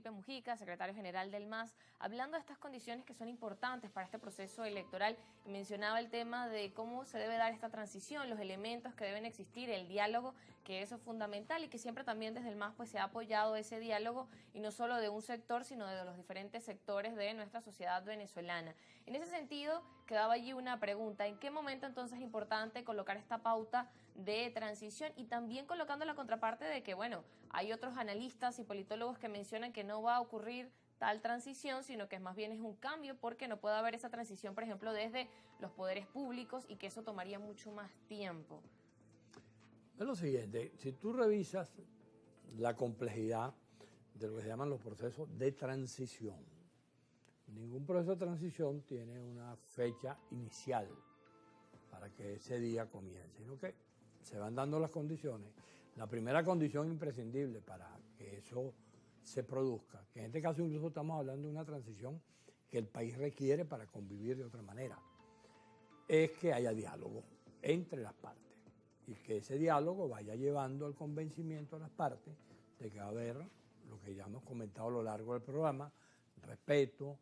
Felipe Mujica, secretario general del MAS, hablando de estas condiciones que son importantes para este proceso electoral. Mencionaba el tema de cómo se debe dar esta transición, los elementos que deben existir, el diálogo, que eso es fundamental y que siempre también desde el MAS pues, se ha apoyado ese diálogo y no solo de un sector, sino de los diferentes sectores de nuestra sociedad venezolana. En ese sentido, quedaba allí una pregunta: ¿en qué momento entonces es importante colocar esta pauta de transición? Y también colocando la contraparte de que, bueno, hay otros analistas y politólogos que mencionan que no va a ocurrir tal transición, sino que más bien es un cambio porque no puede haber esa transición, por ejemplo, desde los poderes públicos y que eso tomaría mucho más tiempo. Es lo siguiente, si tú revisas la complejidad de lo que se llaman los procesos de transición, ningún proceso de transición tiene una fecha inicial para que ese día comience, sino que se van dando las condiciones. La primera condición imprescindible para que eso se produzca, que en este caso incluso estamos hablando de una transición que el país requiere para convivir de otra manera, es que haya diálogo entre las partes y que ese diálogo vaya llevando al convencimiento a las partes de que va a haber lo que ya hemos comentado a lo largo del programa: respeto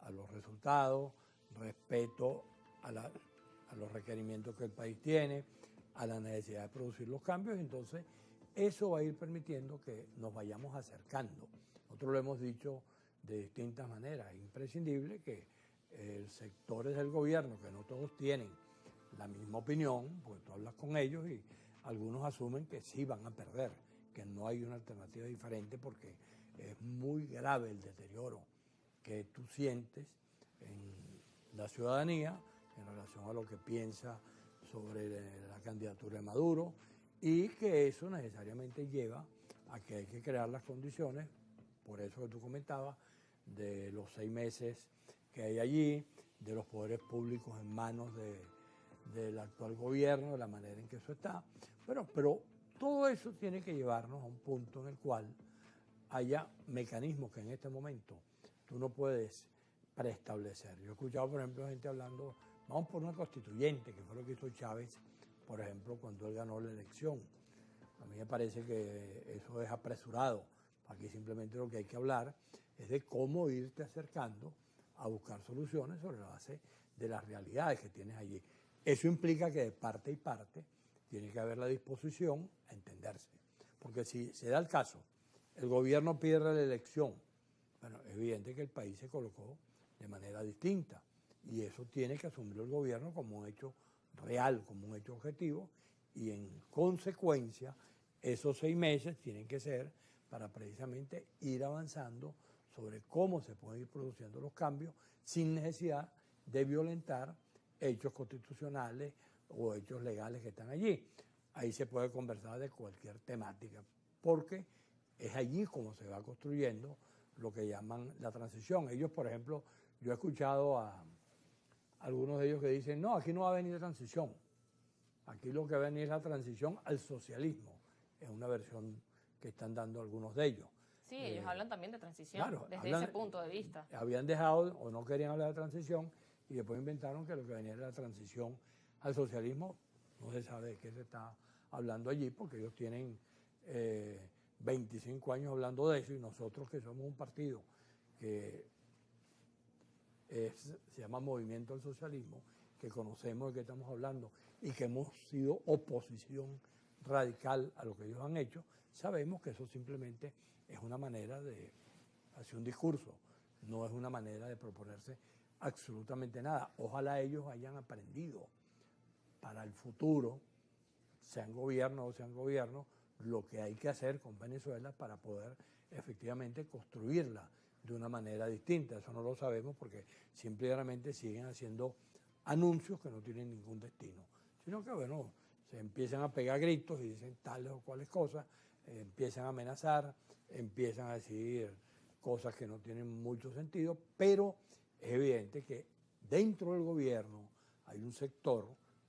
a los resultados, respeto a los requerimientos que el país tiene, a la necesidad de producir los cambios. Entonces eso va a ir permitiendo que nos vayamos acercando. Nosotros lo hemos dicho de distintas maneras: es imprescindible que sectores del gobierno, que no todos tienen la misma opinión, porque tú hablas con ellos y algunos asumen que sí van a perder, que no hay una alternativa diferente, porque es muy grave el deterioro que tú sientes en la ciudadanía en relación a lo que piensa sobre la candidatura de Maduro, y que eso necesariamente lleva a que hay que crear las condiciones, por eso que tú comentabas, de los 6 meses que hay allí, de los poderes públicos en manos del actual gobierno, de la manera en que eso está. Pero todo eso tiene que llevarnos a un punto en el cual haya mecanismos que en este momento tú no puedes preestablecer. Yo he escuchado, por ejemplo, gente hablando, vamos por una constituyente, que fue lo que hizo Chávez, por ejemplo, cuando él ganó la elección. A mí me parece que eso es apresurado. Aquí simplemente lo que hay que hablar es de cómo irte acercando a buscar soluciones sobre la base de las realidades que tienes allí. Eso implica que de parte y parte tiene que haber la disposición a entenderse. Porque si se da el caso, el gobierno pierde la elección, bueno, es evidente que el país se colocó de manera distinta y eso tiene que asumirlo el gobierno como un hecho real, como un hecho objetivo, y en consecuencia esos 6 meses tienen que ser para precisamente ir avanzando sobre cómo se pueden ir produciendo los cambios sin necesidad de violentar hechos constitucionales o hechos legales que están allí. Ahí se puede conversar de cualquier temática, porque es allí como se va construyendo lo que llaman la transición. Ellos, por ejemplo, yo he escuchado a algunos de ellos que dicen, no, aquí no va a venir transición, aquí lo que va a venir es la transición al socialismo, es una versión que están dando algunos de ellos. Sí, ellos hablan también de transición, claro, desde ese punto de vista. Habían dejado o no querían hablar de transición y después inventaron que lo que venía era la transición al socialismo. No se sabe de qué se está hablando allí, porque ellos tienen 25 años hablando de eso, y nosotros, que somos un partido que se llama Movimiento al Socialismo, que conocemos de qué estamos hablando y que hemos sido oposición radical a lo que ellos han hecho, sabemos que eso simplemente es una manera de hacer un discurso, no es una manera de proponerse absolutamente nada. Ojalá ellos hayan aprendido para el futuro, sean gobierno o sean gobierno, lo que hay que hacer con Venezuela para poder efectivamente construirla de una manera distinta. Eso no lo sabemos porque simplemente siguen haciendo anuncios que no tienen ningún destino, sino que, bueno, se empiezan a pegar gritos y dicen tales o cuales cosas, empiezan a amenazar, empiezan a decir cosas que no tienen mucho sentido, pero es evidente que dentro del gobierno hay un sector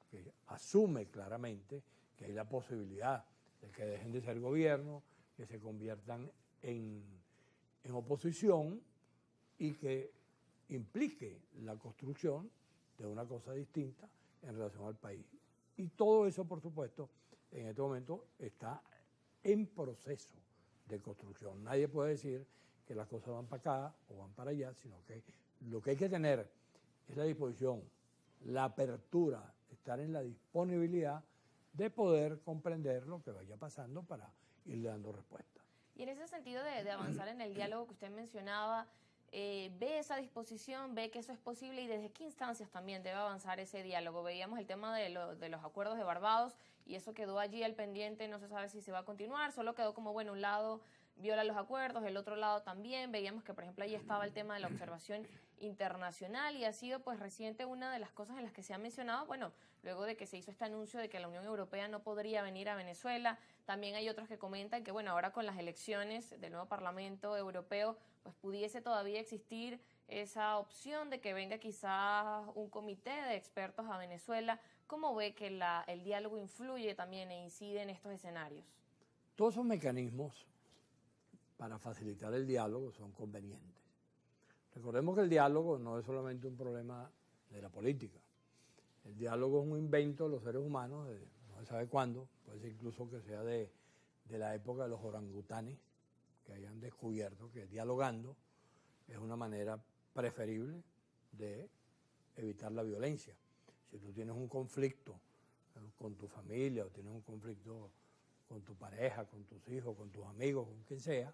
que asume claramente que hay la posibilidad de que dejen de ser gobierno, que se conviertan en oposición y que implique la construcción de una cosa distinta en relación al país. Y todo eso, por supuesto, en este momento está en proceso de construcción. Nadie puede decir que las cosas van para acá o van para allá, sino que lo que hay que tener es la disposición, la apertura, estar en la disponibilidad de poder comprender lo que vaya pasando para irle dando respuesta. Y en ese sentido de avanzar en el diálogo que usted mencionaba, ¿ve esa disposición, ve que eso es posible y desde qué instancias también debe avanzar ese diálogo? Veíamos el tema de los acuerdos de Barbados y eso quedó allí al pendiente, no se sabe si se va a continuar, solo quedó como, bueno, un lado viola los acuerdos, el otro lado también. Veíamos que, por ejemplo, ahí estaba el tema de la observación internacional y ha sido pues reciente una de las cosas en las que se ha mencionado, bueno, luego de que se hizo este anuncio de que la Unión Europea no podría venir a Venezuela. También hay otros que comentan que, bueno, ahora con las elecciones del nuevo Parlamento Europeo, pues pudiese todavía existir esa opción de que venga quizás un comité de expertos a Venezuela. ¿Cómo ve que el diálogo influye también e incide en estos escenarios? Todos esos mecanismos para facilitar el diálogo son convenientes. Recordemos que el diálogo no es solamente un problema de la política. El diálogo es un invento de los seres humanos, no se sabe cuándo, puede ser incluso que sea de la época de los orangutanes, que hayan descubierto que dialogando es una manera preferible de evitar la violencia. Si tú tienes un conflicto con tu familia o tienes un conflicto con tu pareja, con tus hijos, con tus amigos, con quien sea,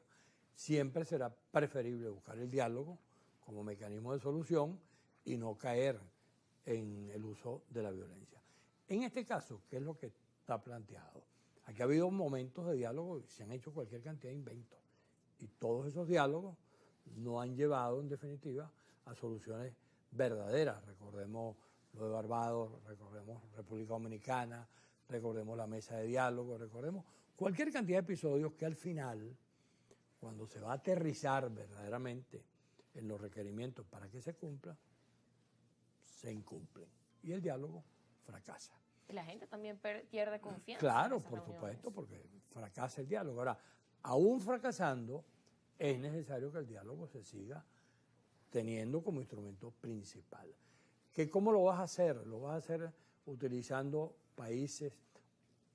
siempre será preferible buscar el diálogo como mecanismo de solución y no caer en el uso de la violencia. En este caso, ¿qué es lo que está planteado? Aquí ha habido momentos de diálogo y se han hecho cualquier cantidad de inventos. Y todos esos diálogos no han llevado, en definitiva, a soluciones verdaderas. Recordemos lo de Barbados, recordemos República Dominicana, recordemos la mesa de diálogo, recordemos cualquier cantidad de episodios que al final, cuando se va a aterrizar verdaderamente en los requerimientos para que se cumpla, se incumplen. Y el diálogo fracasa. Y la gente también pierde confianza. Claro, en esas por reuniones. supuesto, porque fracasa el diálogo. Ahora, aún fracasando, es necesario que el diálogo se siga teniendo como instrumento principal. ¿Cómo lo vas a hacer? ¿Lo vas a hacer utilizando países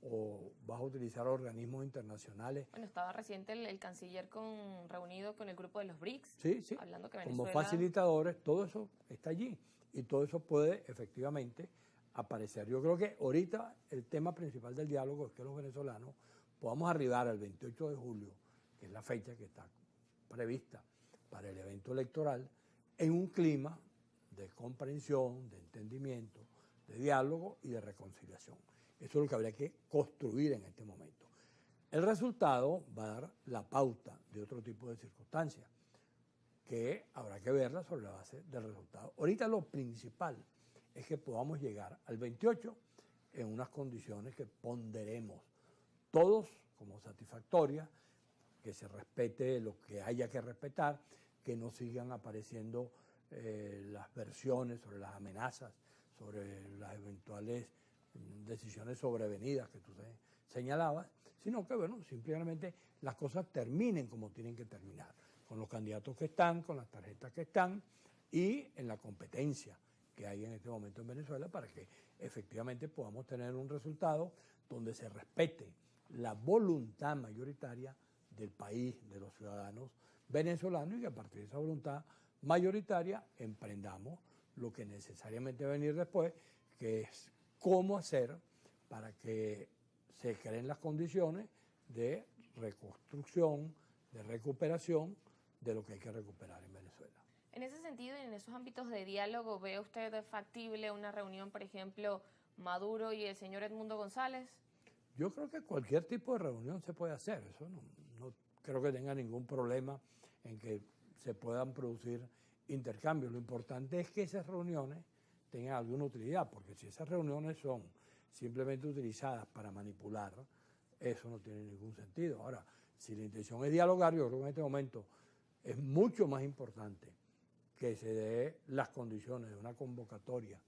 o vas a utilizar organismos internacionales? Bueno, estaba reciente el canciller reunido con el grupo de los BRICS. Sí, sí. Hablando que Como Venezuela... facilitadores, todo eso está allí y todo eso puede efectivamente aparecer. Yo creo que ahorita el tema principal del diálogo es que los venezolanos podamos arribar al 28 de julio, que es la fecha que está prevista para el evento electoral, en un clima de comprensión, de entendimiento, de diálogo y de reconciliación. Eso es lo que habría que construir en este momento. El resultado va a dar la pauta de otro tipo de circunstancias, que habrá que verla sobre la base del resultado. Ahorita lo principal es que podamos llegar al 28 en unas condiciones que ponderemos todos como satisfactorias, que se respete lo que haya que respetar, que no sigan apareciendo las versiones sobre las amenazas, sobre las eventuales decisiones sobrevenidas que tú señalabas, sino que, bueno, simplemente las cosas terminen como tienen que terminar, con los candidatos que están, con las tarjetas que están y en la competencia que hay en este momento en Venezuela para que efectivamente podamos tener un resultado donde se respete la voluntad mayoritaria del país, de los ciudadanos venezolanos y que a partir de esa voluntad mayoritaria emprendamos lo que necesariamente va a venir después, que es cómo hacer para que se creen las condiciones de reconstrucción, de recuperación de lo que hay que recuperar en Venezuela. En ese sentido y en esos ámbitos de diálogo, ¿ve usted factible una reunión, por ejemplo, Maduro y el señor Edmundo González? Yo creo que cualquier tipo de reunión se puede hacer, eso no creo que tenga ningún problema en que se puedan producir intercambios. Lo importante es que esas reuniones tengan alguna utilidad, porque si esas reuniones son simplemente utilizadas para manipular, eso no tiene ningún sentido. Ahora, si la intención es dialogar, yo creo que en este momento es mucho más importante que se dé las condiciones de una convocatoria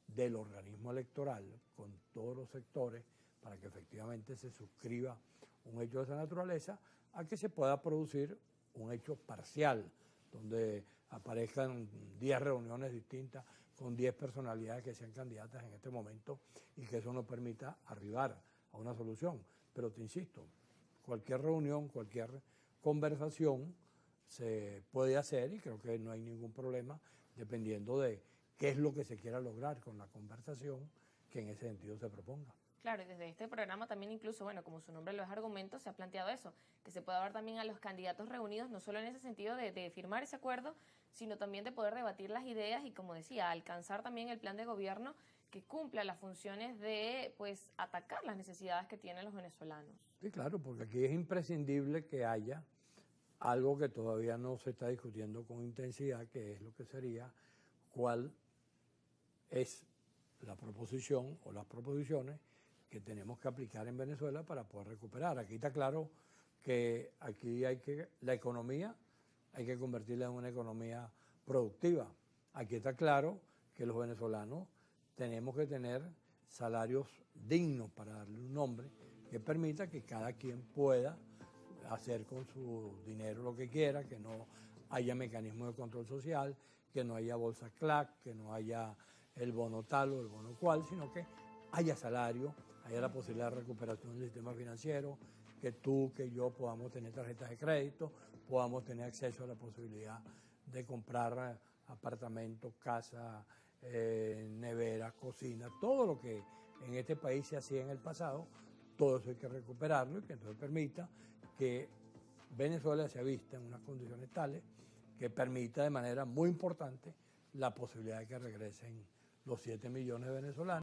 del organismo electoral con todos los sectores para que efectivamente se suscriba un hecho de esa naturaleza, a que se pueda producir un hecho parcial, donde aparezcan 10 reuniones distintas con 10 personalidades que sean candidatas en este momento y que eso nos permita arribar a una solución. Pero te insisto, cualquier reunión, cualquier conversación se puede hacer y creo que no hay ningún problema dependiendo de qué es lo que se quiera lograr con la conversación que en ese sentido se proponga. Claro, y desde este programa también incluso, bueno, como su nombre lo es argumento, se ha planteado eso, que se pueda ver también a los candidatos reunidos, no solo en ese sentido de firmar ese acuerdo, sino también de poder debatir las ideas y, como decía, alcanzar también el plan de gobierno que cumpla las funciones de, pues, atacar las necesidades que tienen los venezolanos. Sí, claro, porque aquí es imprescindible que haya algo que todavía no se está discutiendo con intensidad, que es lo que sería cuál es la proposición o las proposiciones que tenemos que aplicar en Venezuela para poder recuperar. Aquí está claro que aquí la economía hay que convertirla en una economía productiva. Aquí está claro que los venezolanos tenemos que tener salarios dignos, para darle un nombre, que permita que cada quien pueda hacer con su dinero lo que quiera, que no haya mecanismos de control social, que no haya bolsa CLAC, que no haya el bono tal o el bono cual, sino que haya salario, haya la posibilidad de recuperación del sistema financiero, que tú, que yo podamos tener tarjetas de crédito, podamos tener acceso a la posibilidad de comprar apartamentos, casas, neveras, cocinas, todo lo que en este país se hacía en el pasado, todo eso hay que recuperarlo y que entonces permita que Venezuela sea vista en unas condiciones tales que permita de manera muy importante la posibilidad de que regresen los 7 millones de venezolanos.